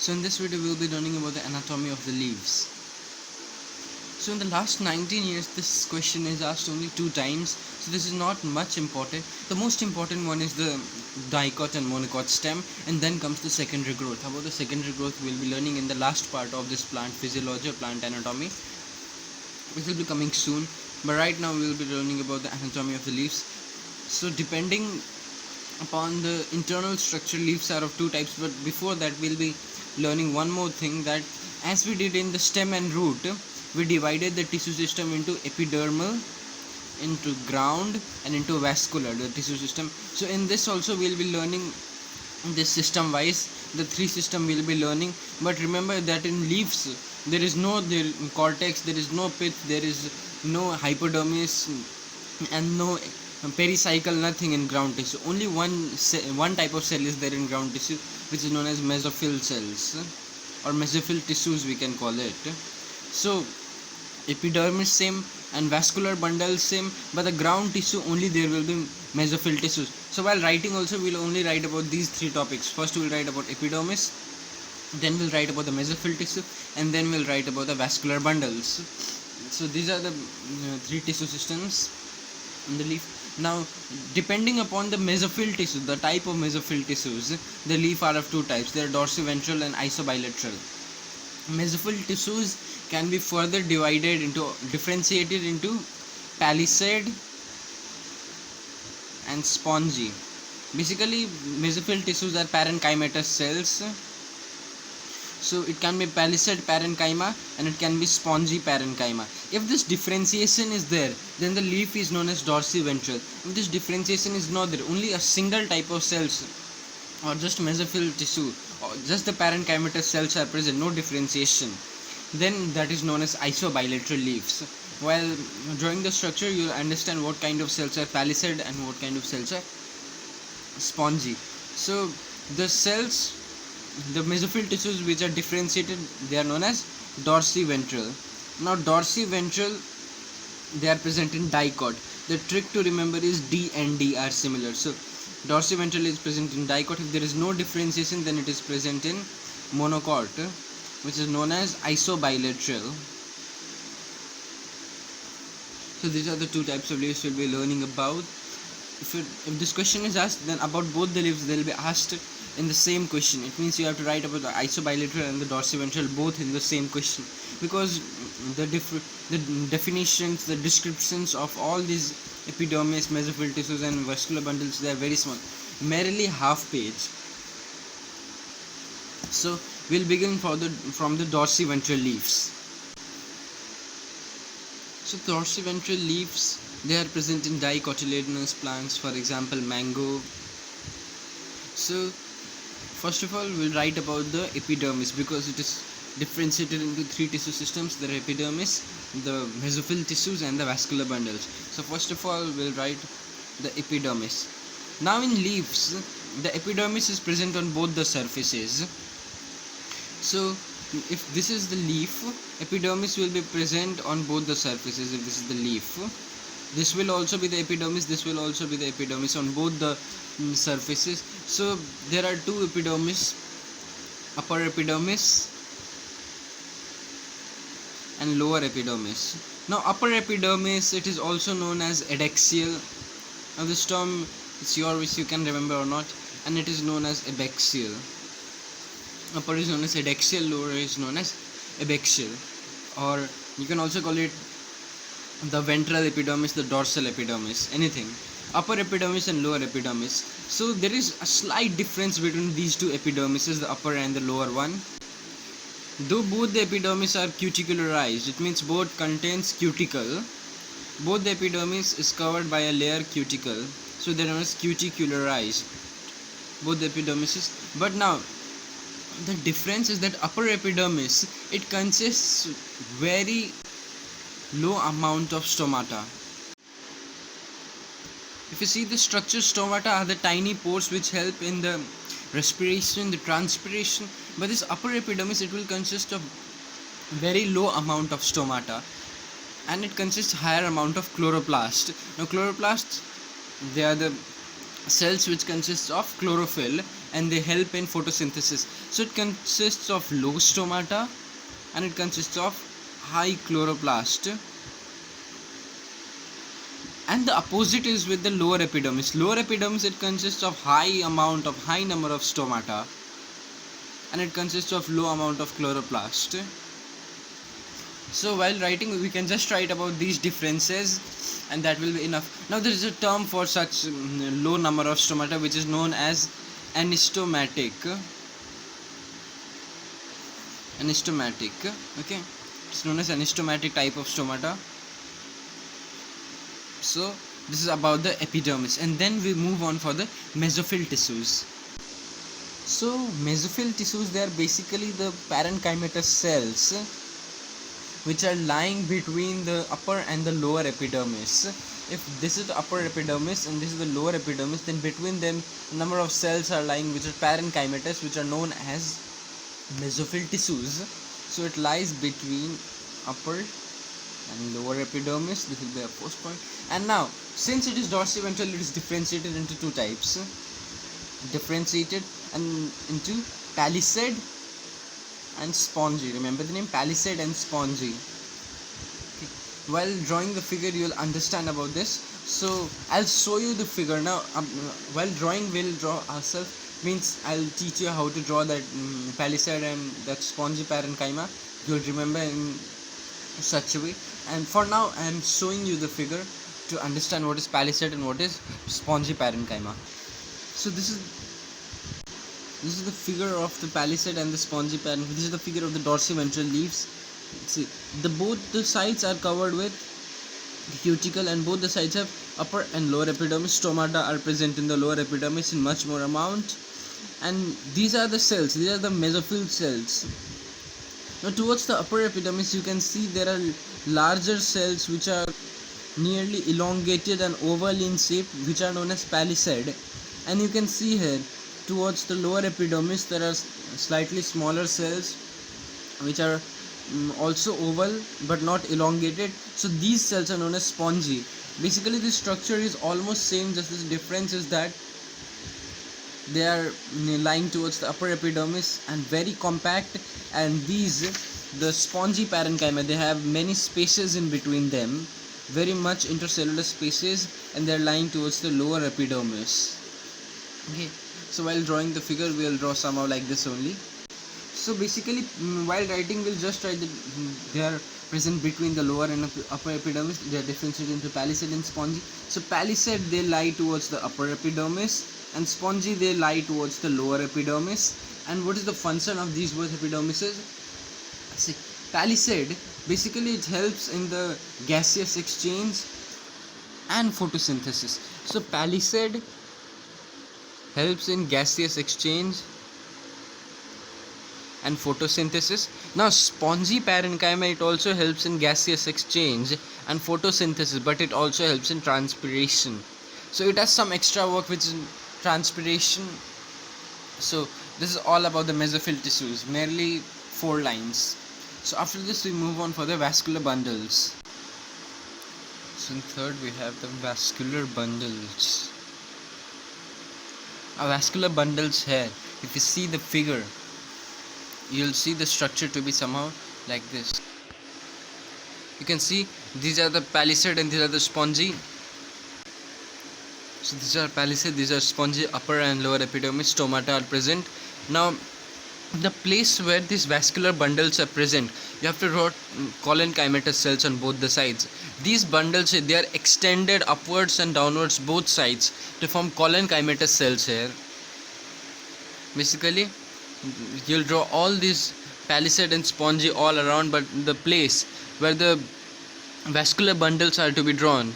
So in this video we will be learning about the anatomy of the leaves. So in the last 19 years this question is asked only 2 times, so this is not much important. The most important one is the dicot and monocot stem, and then comes the secondary growth. About the secondary growth we will be learning in the last part of this plant physiology or plant anatomy, which will be coming soon. But right now we will be learning about the anatomy of the leaves. So depending upon the internal structure, leaves are of 2 types, but before that we'll be learning one more thing, that as we did in the stem and root, we divided the tissue system into epidermal, into ground, and into vascular, the tissue system. So in this also we'll be learning this system wise, the 3 system we'll be learning. But remember that in leaves there is no cortex, there is no pith, there is no hypodermis, and no pericycle, nothing in ground tissue. Only one type of cell is there in ground tissue, which is known as mesophyll cells, or mesophyll tissues we can call it. So epidermis same and vascular bundle same, but the ground tissue only there will be mesophyll tissues. So while writing also we'll only write about these 3 topics. First we'll write about epidermis, then we'll write about the mesophyll tissue, and then we'll write about the vascular bundles. So these are the 3 tissue systems in the leaf. Now depending upon the mesophyll tissue, the type of mesophyll tissues, the leaf are of 2 types. They are dorsiventral and isobilateral. Mesophyll tissues can be further differentiated into palisade and spongy. Basically mesophyll tissues are parenchymatous cells. So it can be palisade parenchyma and it can be spongy parenchyma. If this differentiation is there, then the leaf is known as dorsiventral. If this differentiation is not there, only a single type of cells or just mesophyll tissue or just the parenchymatous cells are present, no differentiation, then that is known as isobilateral leaves. While drawing the structure you will understand what kind of cells are palisade and what kind of cells are spongy. So the cells, the mesophyll tissues which are differentiated, they are known as dorsiventral. Now dorsiventral, they are present in dicot. The trick to remember is D and D are similar. So dorsiventral is present in dicot. If there is no differentiation, then it is present in monocot, which is known as isobilateral. So these are the 2 types of leaves we'll be learning about. If this question is asked, then about both the leaves they'll be asked in the same question. It means you have to write about the isobilateral and the dorsiventral both in the same question, because the definitions, the descriptions of all these epidermis, mesophyll tissues and vascular bundles, they are very small, merely half page. So we'll begin from the dorsiventral leaves. So dorsiventral leaves, they are present in dicotyledonous plants, for example mango. So first of all we'll write about the epidermis, because it is differentiated into 3 tissue systems: the epidermis, the mesophyll tissues and the vascular bundles. So first of all we'll write the epidermis. Now in leaves the epidermis is present on both the surfaces. So if this is the leaf, epidermis will be present on both the surfaces. If this is the leaf, this will also be the epidermis, this will also be the epidermis on both the surfaces. So there are 2 epidermis, upper epidermis and lower epidermis. Now upper epidermis, it is also known as adexal. Now this term, it's your wish, you can remember or not, and it is known as abaxial. Upper is known as adexal, lower is known as abaxial, or you can also call it the ventral epidermis, the dorsal epidermis, anything. Upper epidermis and lower epidermis. So there is a slight difference between these 2 epidermises, the upper and the lower one. Though both the epidermis are cuticularized, it means both contains cuticle, both the epidermis is covered by a layer cuticle, so they are known as cuticularized, both the epidermises. But now the difference is that upper epidermis, it consists very low amount of stomata. If you see the structure, stomata are the tiny pores which help in the respiration, the transpiration, but this upper epidermis, it will consist of very low amount of stomata, and it consists higher amount of chloroplast. Now chloroplasts, they are the cells which consists of chlorophyll, and they help in photosynthesis. So it consists of low stomata and it consists of high chloroplast, and the opposite is with the lower epidermis. Lower epidermis, it consists of high number of stomata and it consists of low amount of chloroplast. So while writing we can just write about these differences and that will be enough. Now there is a term for such low number of stomata which is known as anistomatic. Okay, it's known as anistomatic type of stomata. So this is about the epidermis, and then we move on for the mesophyll tissues. So mesophyll tissues, they are basically the parenchymatous cells which are lying between the upper and the lower epidermis. If this is the upper epidermis and this is the lower epidermis, then between them number of cells are lying which are parenchymatous, which are known as mesophyll tissues. So it lies between upper and lower epidermis. This will be our first point. And now, since it is dorsiventral, it is differentiated into two types. Differentiated and into palisade and spongy. Remember the name, palisade and spongy. Okay. While drawing the figure, you will understand about this. So I'll show you the figure now. While drawing, we'll draw ourselves. Means I'll teach you how to draw that palisade and that spongy parenchyma. You'll remember in such a way. And for now, I am showing you the figure to understand what is palisade and what is spongy parenchyma. So this is the figure of the palisade and the spongy parenchyma. This is the figure of the dorsiventral leaves. See, both the sides are covered with cuticle, and both the sides have upper and lower epidermis. Stomata are present in the lower epidermis in much more amount, and these are the cells. These are the mesophyll cells. Now towards the upper epidermis, you can see there are larger cells which are nearly elongated and oval in shape, which are known as palisade. And you can see here towards the lower epidermis there are slightly smaller cells which are also oval but not elongated. So these cells are known as spongy. Basically this structure is almost same, just the difference is that they are lying towards the upper epidermis and very compact, and the spongy parenchyma, they have many spaces in between them, very much intercellular spaces, and they are lying towards the lower epidermis. Okay, so while drawing the figure, we will draw somehow like this only. So basically while writing, we'll just write that they are present between the lower and upper epidermis. They are differentiated into palisade and spongy. So palisade, they lie towards the upper epidermis, and spongy, they lie towards the lower epidermis. And what is the function of these both epidermises? See, palisade, basically it helps in the gaseous exchange and photosynthesis. So palisade helps in gaseous exchange and photosynthesis. Now spongy parenchyma, it also helps in gaseous exchange and photosynthesis, but it also helps in transpiration. So it has some extra work which is transpiration. So this is all about the mesophyll tissues, merely 4 lines. So after this we move on for the vascular bundles. So in third we have the vascular bundles. Our vascular bundles here, if you see the figure, you'll see the structure to be somehow like this. You can see these are the palisade and these are the spongy. So these are palisade, these are spongy, upper and lower epidermis, stomata are present. Now the place where these vascular bundles are present, you have to draw collenchymatous cells on both the sides. These bundles, they are extended upwards and downwards both sides to form collenchymatous cells here. Basically you'll draw all these palisade and spongy all around, but the place where the vascular bundles are to be drawn,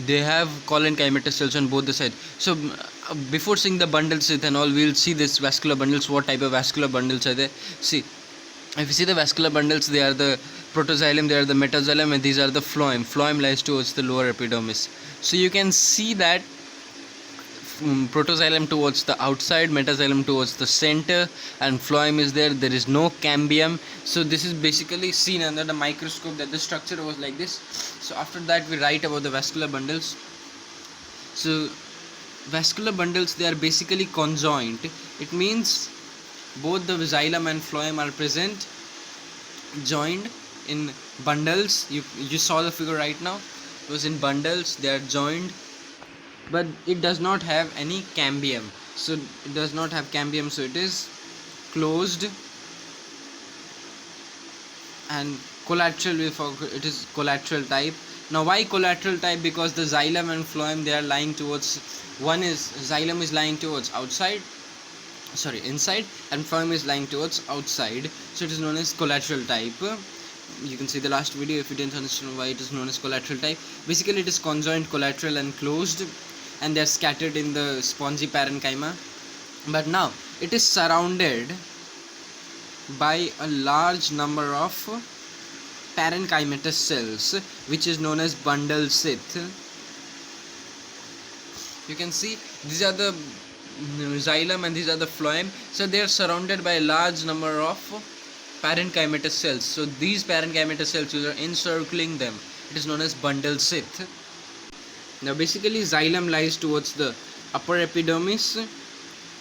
they have collenchymatous cells on both the sides. So before seeing the bundles and all, we'll see this vascular bundles, what type of vascular bundles are there. See, if you see the vascular bundles, they are the protoxylem, they are the metaxylem, and these are the phloem. Phloem lies towards the lower epidermis. So you can see that protoxylem towards the outside, metaxylem towards the center, and phloem is there. There is no cambium. So this is basically seen under the microscope that the structure was like this. So after that we write about the vascular bundles. So vascular bundles, they are basically conjoint. It means both the xylem and phloem are present joined in bundles. You saw the figure right now. It was in bundles, they are joined, but it does not have any cambium. So it does not have cambium, so it is closed. And collateral, it is collateral type. Now why collateral type? Because the xylem and phloem, they are lying towards, one is xylem is lying towards inside, and phloem is lying towards outside, so it is known as collateral type. You can see the last video if you didn't understand why it is known as collateral type. Basically it is conjoined, collateral and closed, and they are scattered in the spongy parenchyma. But now it is surrounded by a large number of parenchymatous cells, which is known as bundle sheath. You can see these are the xylem and these are the phloem, so they are surrounded by a large number of parenchymatous cells. So these parenchymatous cells, you are encircling them, it is known as bundle sheath. Now basically xylem lies towards the upper epidermis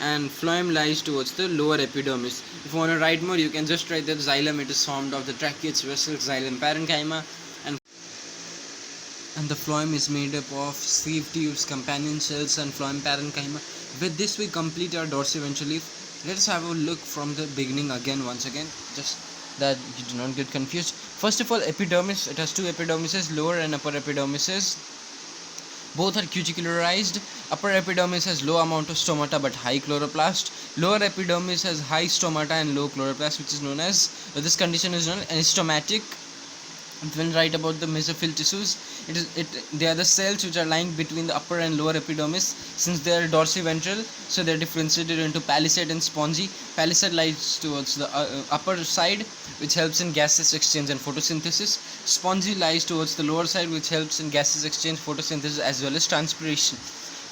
and phloem lies towards the lower epidermis. If you want to write more, you can just write that xylem, it is formed of the tracheates, vessels, xylem parenchyma, and the phloem is made up of sieve tubes, companion cells and phloem parenchyma. With this we complete our dorsiventral leaf. Let us have a look from the beginning once again, just that you do not get confused. First of all, epidermis, it has two epidermises, lower and upper epidermises. Both are cuticularized. Upper epidermis has low amount of stomata but high chloroplast. Lower epidermis has high stomata and low chloroplast, which is known as, this condition is known as anistomatic. When write about the mesophyll tissues, they are the cells which are lying between the upper and lower epidermis. Since they are dorsiventral, so they are differentiated into palisade and spongy. Palisade lies towards the upper side, which helps in gaseous exchange and photosynthesis. Spongy lies towards the lower side, which helps in gaseous exchange, photosynthesis as well as transpiration.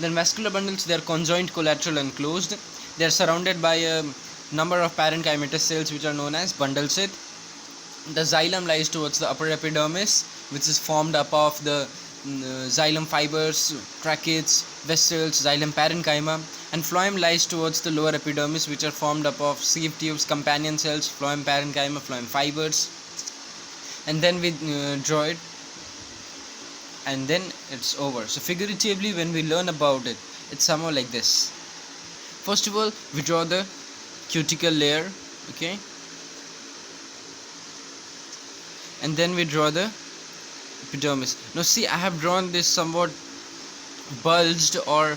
Then vascular bundles, they are conjoint, collateral and closed. They are surrounded by a number of parenchymatous cells which are known as bundle sheath. The xylem lies towards the upper epidermis, which is formed up of the xylem fibers, tracheates, vessels, xylem parenchyma, and phloem lies towards the lower epidermis, which are formed up of sieve tubes, companion cells, phloem parenchyma, phloem fibers. And then we draw it, and then it's over. So figuratively, when we learn about it, it's somehow like this. First of all, we draw the cuticle layer, okay, and then we draw the epidermis. Now see, I have drawn this somewhat bulged or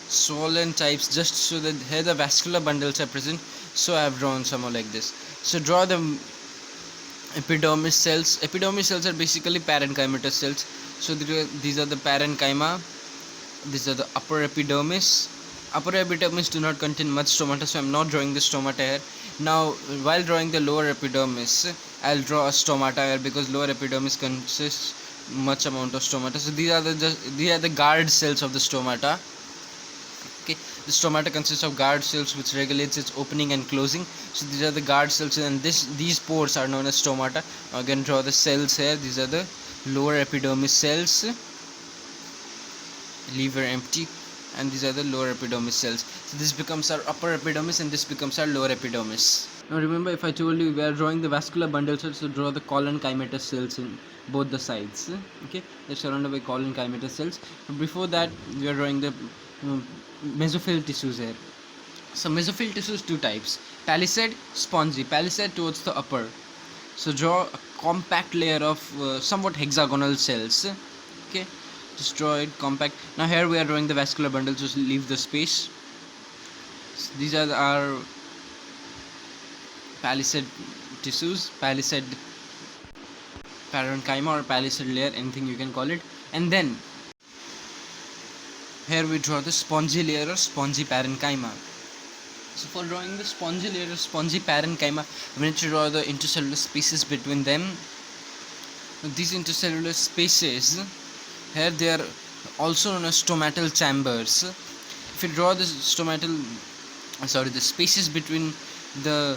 swollen types just so that here the vascular bundles are present, so I have drawn somewhat like this. So draw the epidermis cells. Epidermis cells are basically parenchymatous cells, so these are the parenchyma, these are the upper epidermis. Upper epidermis do not contain much stomata, so I am not drawing the stomata here. Now while drawing the lower epidermis, I will draw a stomata here because lower epidermis consists much amount of stomata. So these are the guard cells of the stomata. Okay, the stomata consists of guard cells which regulates its opening and closing. So these are the guard cells, and these pores are known as stomata. Now again draw the cells here. These are the lower epidermis cells. Leave her empty. And these are the lower epidermis cells. So this becomes our upper epidermis and this becomes our lower epidermis. Now remember, if I told you we are drawing the vascular bundle cells, so draw the collenchymatous cells in both the sides. Okay, they're surrounded by collenchymatous cells. But before that, we are drawing the mesophyll tissues here. So mesophyll tissues, two types: palisade, spongy. Palisade towards the upper. So draw a compact layer of somewhat hexagonal cells. Okay, just draw it compact. Now here we are drawing the vascular bundle, just leave the space. So these are our palisade tissues, palisade parenchyma or palisade layer, anything you can call it. And then here we draw the spongy layer or spongy parenchyma. So for drawing the spongy layer or spongy parenchyma, we need to draw the intercellular spaces between them. Now, these intercellular spaces, here they are also known as stomatal chambers. If you draw the the spaces between the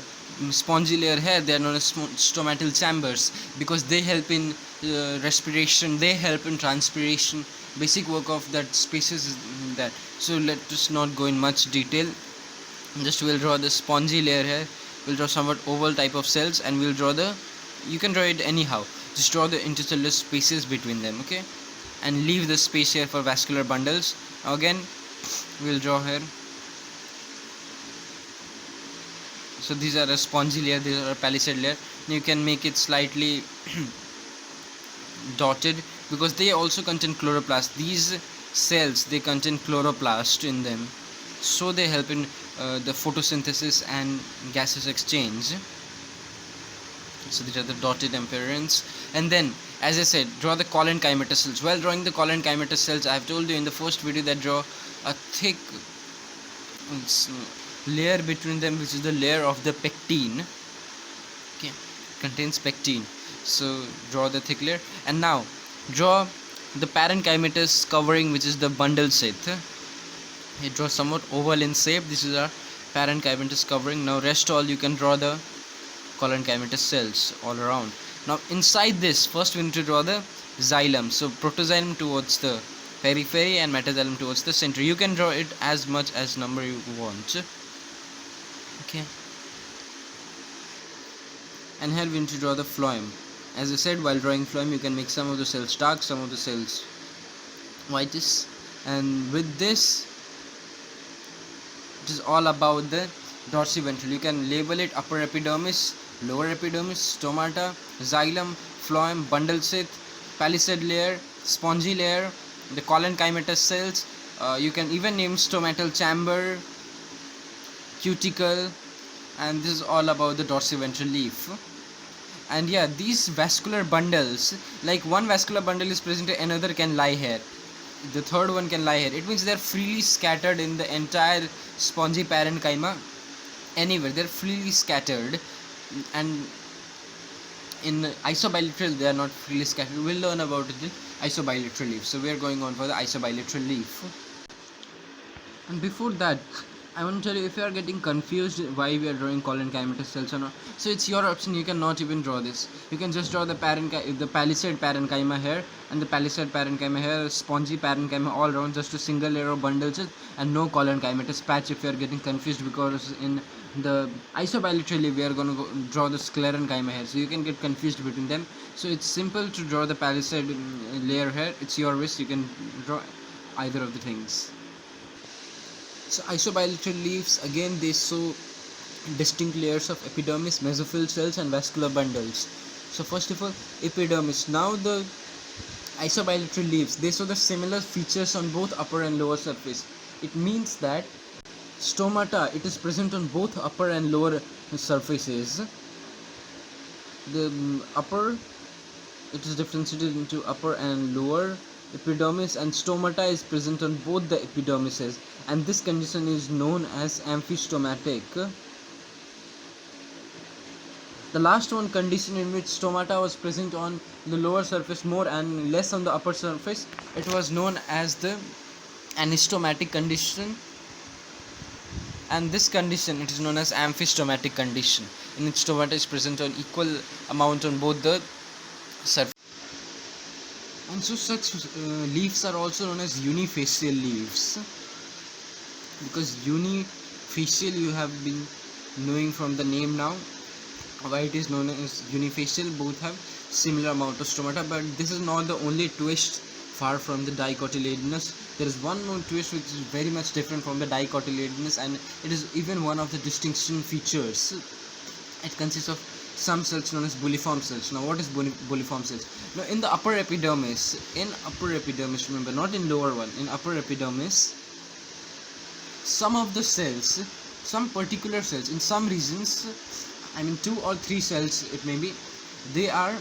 spongy layer here, they are known as stomatal chambers because they help in respiration, they help in transpiration. Basic work of that spaces that. So let us not go in much detail. Just we'll draw the spongy layer here. We'll draw somewhat oval type of cells, and we'll draw the, you can draw it anyhow, just draw the intercellular spaces between them, okay, and leave the space here for vascular bundles. Now again we'll draw here. So these are a spongy layer, these are a palisade layer. You can make it slightly dotted because they also contain chloroplast. These cells, they contain chloroplast in them, so they help in the photosynthesis and gaseous exchange. So these are the dotted appearance. And then, as I said, draw the collenchymatous cells. While drawing the collenchymatous cells, I have told you in the first video that draw a thick layer between them, which is the layer of the pectine. Okay, contains pectine. So draw the thick layer, and now draw the parenchymatous covering, which is the bundle sheath. It draws somewhat oval in shape. This is our parenchymatous covering. Now rest all you can draw the collenchymatous cells all around. Now inside this, first we need to draw the xylem. So protoxylem towards the periphery and metaxylem towards the center. You can draw it as much as number you want. Okay. And here we need to draw the phloem. As I said, while drawing phloem, you can make some of the cells dark, some of the cells whitish. And with this, it is all about the dorsiventral. You can label it upper epidermis, lower epidermis, stomata, xylem, phloem, bundle sheath, palisade layer, spongy layer, the collenchymatous cells. You can even name stomatal chamber, cuticle, and this is all about the dorsiventral leaf. And yeah, these vascular bundles, like one vascular bundle is present, another can lie here, the third one can lie here. It means they're freely scattered in the entire spongy parenchyma. Anywhere they're freely scattered, and in isobilateral they are not freely scattered. We'll learn about the isobilateral leaf. So we are going on for the isobilateral leaf. And before that, I want to tell you, if you are getting confused why we are drawing collenchymatous cells or not, so it's your option. You cannot even draw this. You can just draw the palisade parenchyma here and the palisade parenchyma here, spongy parenchyma all around, just a single layer of bundles and no collenchymatous patch. If you are getting confused, because in the isobilateral leaf we are going to draw the sclerenchyma here, so you can get confused between them. So it's simple to draw the palisade layer here. It's your wish. You can draw either of the things. So isobilateral leaves, again they show distinct layers of epidermis, mesophyll cells and vascular bundles. So first of all, epidermis. Now the isobilateral leaves, they show the similar features on both upper and lower surface. It means that stomata, it is present on both upper and lower surfaces. The upper, it is differentiated into upper and lower epidermis, and stomata is present on both the epidermises, and this condition is known as amphistomatic. The last one, condition in which stomata was present on the lower surface more and less on the upper surface, it was known as the anistomatic condition, and this condition, it is known as amphistomatic condition, in which stomata is present on equal amount on both the surface. And so such leaves are also known as unifacial leaves, because unifacial you have been knowing from the name now why it is known as unifacial. Both have similar amount of stomata, but this is not the only twist. Far from the dicotyledonous, there is one more twist which is very much different from the dicotyledonous, and it is even one of the distinction features. It consists of some cells known as bulliform cells. Now what is bulliform cells? Now in the upper epidermis, remember, not in lower one, in upper epidermis, some of the cells, some particular cells in some regions, I mean 2 or 3 cells it may be, they are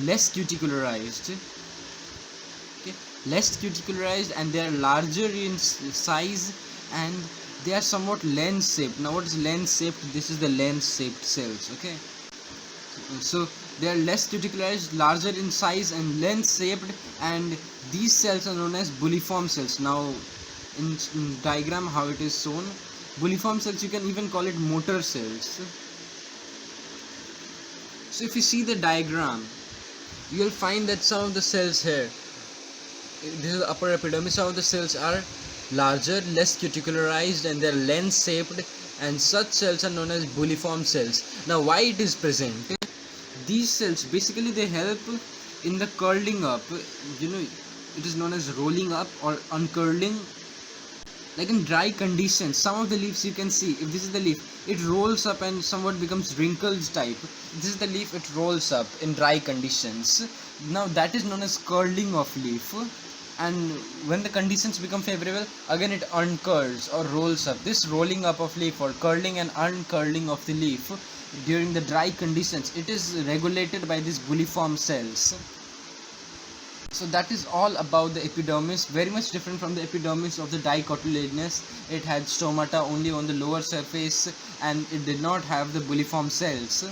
less cuticularized, okay, less cuticularized, and they are larger in size, and they are somewhat lens shaped. Now what is lens shaped? This is the lens shaped cells, okay. So they are less cuticularized, larger in size and lens shaped, and these cells are known as bulliform cells. Now in diagram how it is shown, bulliform cells, you can even call it motor cells. So if you see the diagram, you will find that some of the cells here, this is the upper epidermis. Some of the cells are larger, less cuticularized, and they're lens shaped, and such cells are known as bulliform cells. Now, why it is present? These cells basically they help in the curling up. It is known as rolling up or uncurling. Like in dry conditions, some of the leaves you can see, if this is the leaf, it rolls up and somewhat becomes wrinkles type. This is the leaf, it rolls up in dry conditions. Now that is known as curling of leaf. And when the conditions become favorable, again it uncurls or rolls up. This rolling up of leaf or curling and uncurling of the leaf during the dry conditions, it is regulated by these bulliform cells. So that is all about the epidermis, very much different from the epidermis of the dicotyledonous. It had stomata only on the lower surface and it did not have the bulliform cells.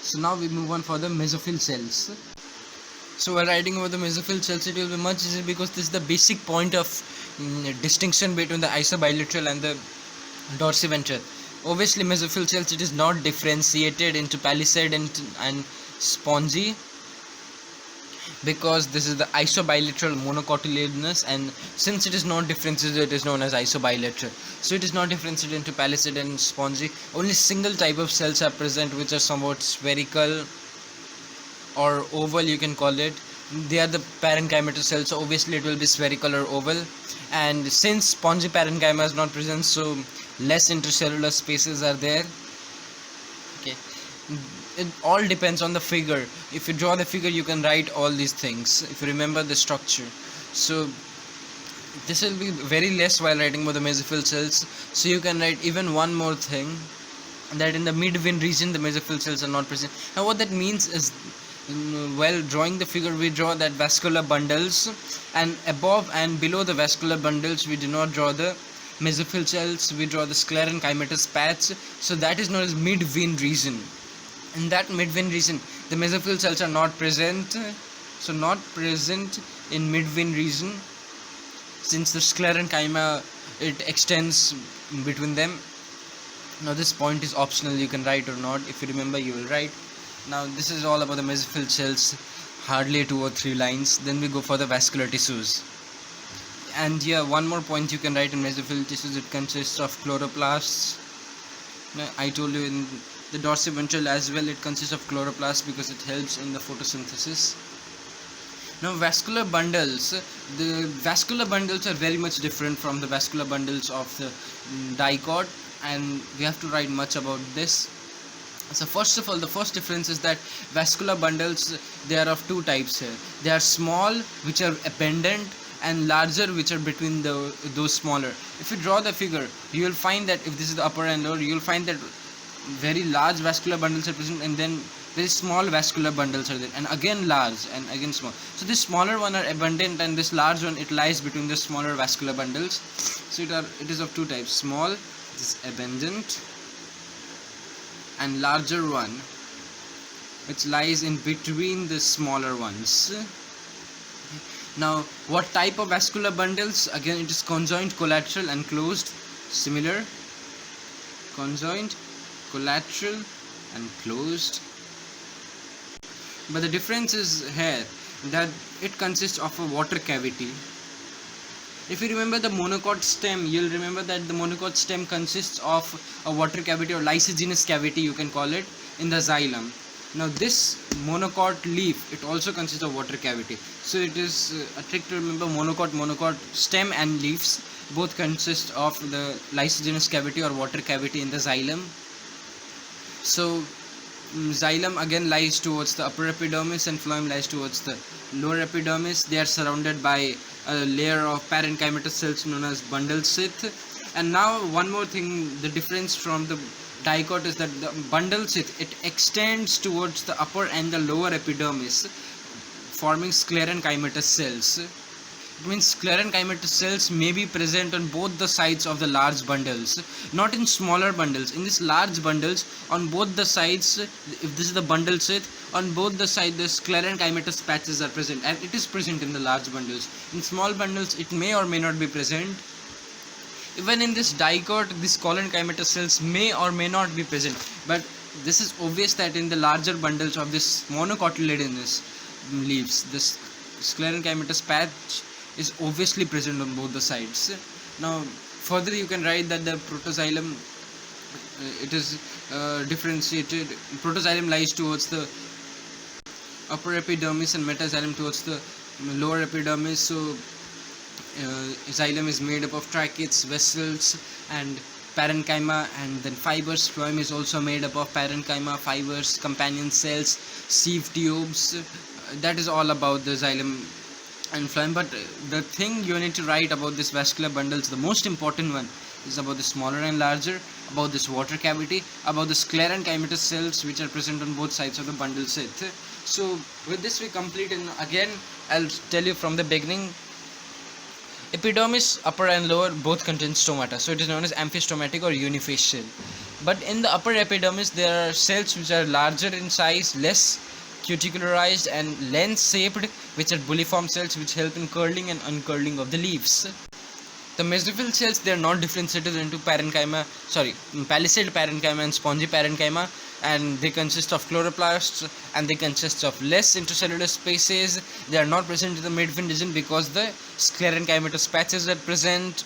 So now we move on for the mesophyll cells. So while writing about the mesophyll cells, it will be much easier because this is the basic point of distinction between the isobilateral and the dorsiventral. Obviously mesophyll cells, it is not differentiated into palisade and spongy, because this is the isobilateral monocotyledonous, and since it is not differentiated, it is known as isobilateral. So it is not differentiated into palisade and spongy. Only single type of cells are present which are somewhat spherical or oval, you can call it. They are the parenchymatous cells, so obviously it will be spherical or oval. And since spongy parenchyma is not present, so less intercellular spaces are there. Okay, it all depends on the figure. If you draw the figure, you can write all these things if you remember the structure. So this will be very less while writing about the mesophyll cells. So you can write even one more thing, that in the midvein region the mesophyll cells are not present. Now what that means is, while drawing the figure, we draw that vascular bundles, and above and below the vascular bundles we do not draw the mesophyll cells, we draw the sclerenchymatous patch. So that is known as midvein region. In that midvein region the mesophyll cells are not present, so not present in midvein region, since the sclerenchyma, it extends between them. Now this point is optional, you can write or not. If you remember, you will write. Now this is all about the mesophyll cells, hardly 2 or 3 lines. Then we go for the vascular tissues. And here one more point you can write in mesophyll tissues, it consists of chloroplasts. Now, I told you in the dorsiventral as well, it consists of chloroplasts because it helps in the photosynthesis. Now vascular bundles, the vascular bundles are very much different from the vascular bundles of the dicot, and we have to write much about this. So first of all, the first difference is that vascular bundles, they are of two types here. They are small, which are appendant, and larger, which are between those smaller. If you draw the figure, you will find that if this is the upper and lower, you will find that very large vascular bundles are present, and then very small vascular bundles are there, and again large and again small. So this smaller one are abundant, and this large one, it lies between the smaller vascular bundles. So it is of two types: small, this is abundant, and larger one, which lies in between the smaller ones. Now what type of vascular bundles? Again, it is conjoint, collateral, and closed. Similar, conjoint, collateral, and closed. But the difference is here that it consists of a water cavity. If you remember the monocot stem, you'll remember that the monocot stem consists of a water cavity or lysogenous cavity, you can call it, in the xylem. Now this monocot leaf, it also consists of water cavity. So it is a trick to remember monocot stem and leaves both consist of the lysogenous cavity or water cavity in the xylem. So xylem again lies towards the upper epidermis and phloem lies towards the lower epidermis. They are surrounded by a layer of parenchymatous cells known as bundle sheath. And now one more thing, the difference from the dicot is that the bundle sheath, it extends towards the upper and the lower epidermis, forming sclerenchymatous cells. It means sclerenchymatous cells may be present on both the sides of the large bundles, not in smaller bundles. In these large bundles, on both the sides, if this is the bundle sheath, on both the sides the sclerenchymatous patches are present, and it is present in the large bundles. In small bundles, it may or may not be present. Even in this dicot, these sclerenchymatous cells may or may not be present, but this is obvious that in the larger bundles of this monocotyledonous leaves, this sclerenchymatous patch is obviously present on both the sides. Now further you can write that the protoxylem it is differentiated. Protoxylem lies towards the upper epidermis and metaxylem towards the lower epidermis. So xylem is made up of tracheids, vessels, and parenchyma, and then fibers. Phloem is also made up of parenchyma, fibers, companion cells, sieve tubes. That is all about the xylem and phloem. But the thing you need to write about this vascular bundles, the most important one, is about the smaller and larger, about this water cavity, about the sclerenchymatous cells which are present on both sides of the bundle sheath. So with this we complete, and again I'll tell you from the beginning. Epidermis, upper and lower, both contain stomata, so it is known as amphistomatic or unifacial. But in the upper epidermis there are cells which are larger in size, less cuticularized and lens shaped, which are bulliform cells which help in curling and uncurling of the leaves. The mesophyll cells, they are not differentiated into palisade parenchyma and spongy parenchyma, and they consist of chloroplasts, and they consist of less intercellular spaces. They are not present in the midfin region because the sclerenchymatous patches are present.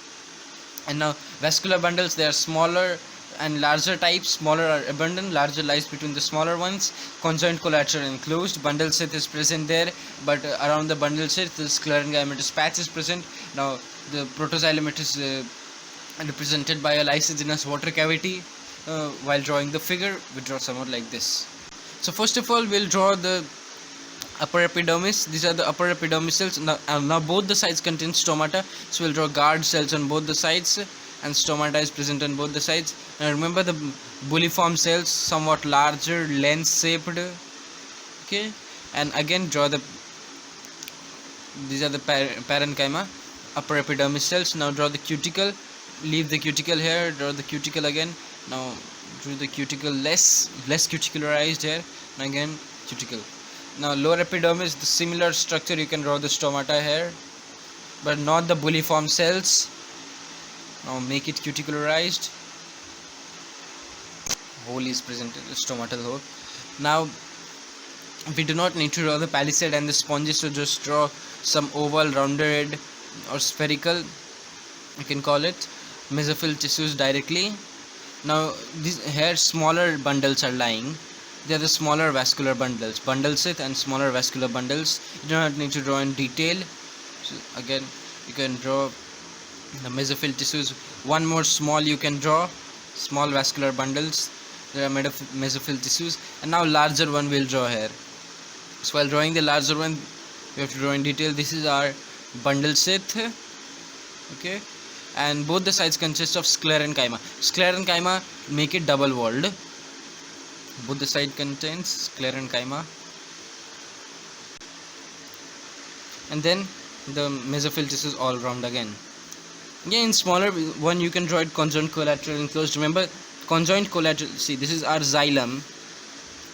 And now vascular bundles, they are smaller and larger types. Smaller are abundant, larger lies between the smaller ones. Conjoint collateral enclosed, bundle sheath is present there, but around the bundle sheath the sclerenchymatous patch is present. Now the protoxylem, it is represented by a lysogenous water cavity. While drawing the figure, we draw somewhat like this. So first of all we'll draw the upper epidermis. These are the upper epidermis cells. Now both the sides contain stomata, so we'll draw guard cells on both the sides, and stomata is present on both the sides. Now remember the bulliform cells, somewhat larger, lens shaped. Okay, and again draw these are the parenchyma, upper epidermis cells. Now draw the cuticle, leave the cuticle here, draw the cuticle again. Now draw the cuticle less cuticularized here, and again cuticle. Now lower epidermis, the similar structure, you can draw the stomata here, but not the bulliform cells. Now make it cuticularized. Hole is present in the stomatal hole. Now we do not need to draw the palisade and the spongy, so just draw some oval, rounded or spherical, you can call it, mesophyll tissues directly. Now these here smaller bundles are lying. They are the smaller vascular bundles, bundle sheath and smaller vascular bundles. You do not need to draw in detail. So again you can draw the mesophyll tissues. One more small you can draw, small vascular bundles, they are made of mesophyll tissues. And now larger one we'll draw here. So while drawing the larger one we have to draw in detail. This is our bundle sheath. Okay, and both the sides consist of sclerenchyma. Sclerenchyma make it double walled. Both the side contains sclerenchyma, and then the mesophyll tissues all round again. Yeah, in smaller one you can draw it conjoint collateral enclosed. Remember conjoint collateral, see this is our xylem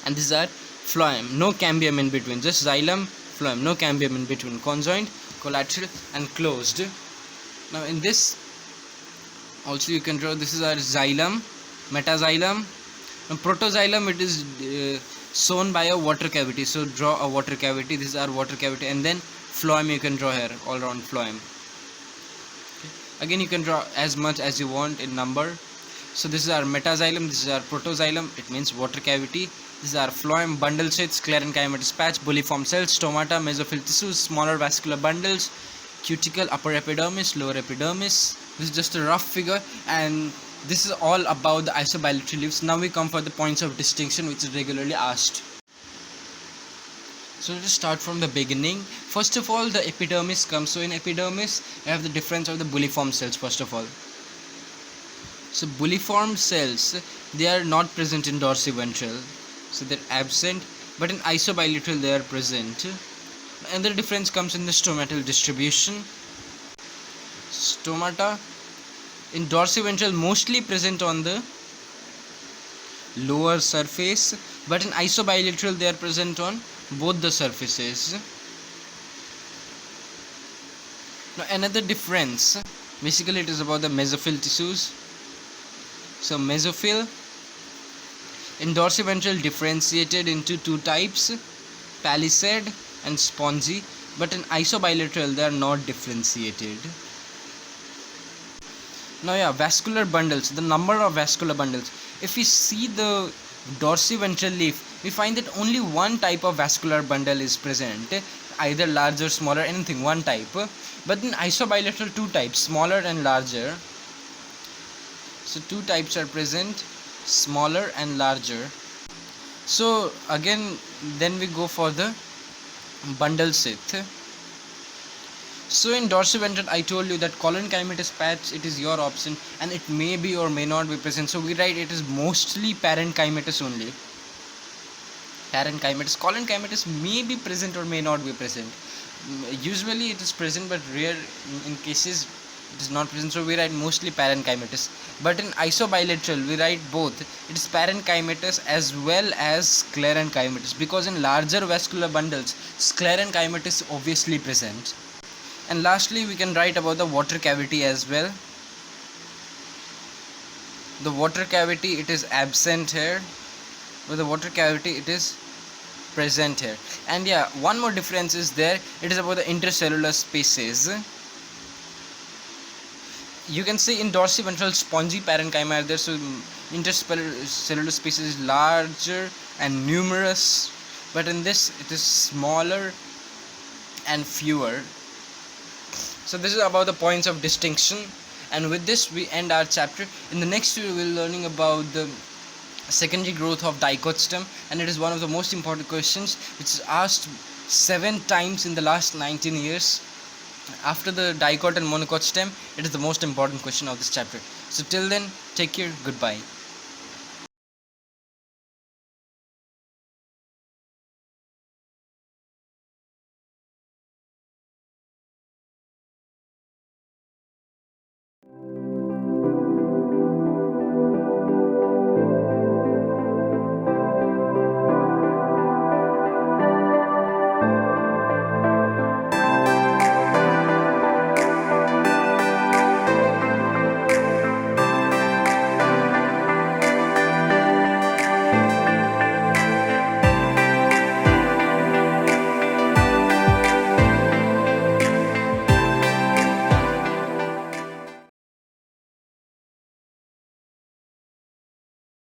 and this is our phloem, no cambium in between, just xylem, phloem, no cambium in between, conjoint collateral and closed. Now in this also you can draw, this is our xylem, metaxylem. Now protoxylem, it is shown by a water cavity, so draw a water cavity. This is our water cavity, and then phloem you can draw here, all around phloem. Okay. Again you can draw as much as you want in number. So this is our metaxylem, this is our protoxylem, it means water cavity. This is our phloem, bundle sheath, sclerenchymatous patch, bulliform cells, stomata, mesophyll tissues, smaller vascular bundles, cuticle, upper epidermis, lower epidermis. This is just a rough figure, and this is all about the isobilateral leaves. Now we come for the points of distinction which is regularly asked. So let us start from the beginning. First of all, the epidermis comes. So in epidermis you have the difference of the bulliform cells first of all. So bulliform cells, they are not present in dorsiventral, so they're absent, but in isobilateral they are present. And the difference comes in the stomatal distribution. Stomata in dorsiventral mostly present on the lower surface, but in isobilateral they are present on both the surfaces. Now another difference, basically it is about the mesophyll tissues. So mesophyll in dorsiventral differentiated into two types, palisade and spongy. but in isobilateral they are not differentiated. Now vascular bundles, the number of vascular bundles. If we see the dorsiventral leaf, we find that only one type of vascular bundle is present, either larger, smaller, anything, one type. But in isobilateral, two types, smaller and larger. So two types are present, smaller and larger. So again, then we go for the bundle sheath. So in dorsiventral, I told you that collenchymatous patch, it is your option, and it may be or may not be present. So we write it is mostly parenchymatous only. Parenchymatous. Collenchymatous may be present or may not be present. Usually it is present, but rare in cases it is not present. So we write mostly parenchymatous. But in isobilateral, we write both. It is parenchymatous as well as sclerenchymatous, because in larger vascular bundles, sclerenchymatous is obviously present. And lastly, we can write about the water cavity as well. The water cavity, it is absent here, but the water cavity, it is present here. And one more difference is there. It is about the intercellular spaces. You can see in dorsiventral, spongy parenchyma are there, so intercellular spaces is larger and numerous, but in this it is smaller and fewer. So this is about the points of distinction, and with this we end our chapter. In the next video we will be learning about the secondary growth of dicot stem, and it is one of the most important questions which is asked 7 times in the last 19 years. After the dicot and monocot stem, it is the most important question of this chapter. So till then, take care, goodbye.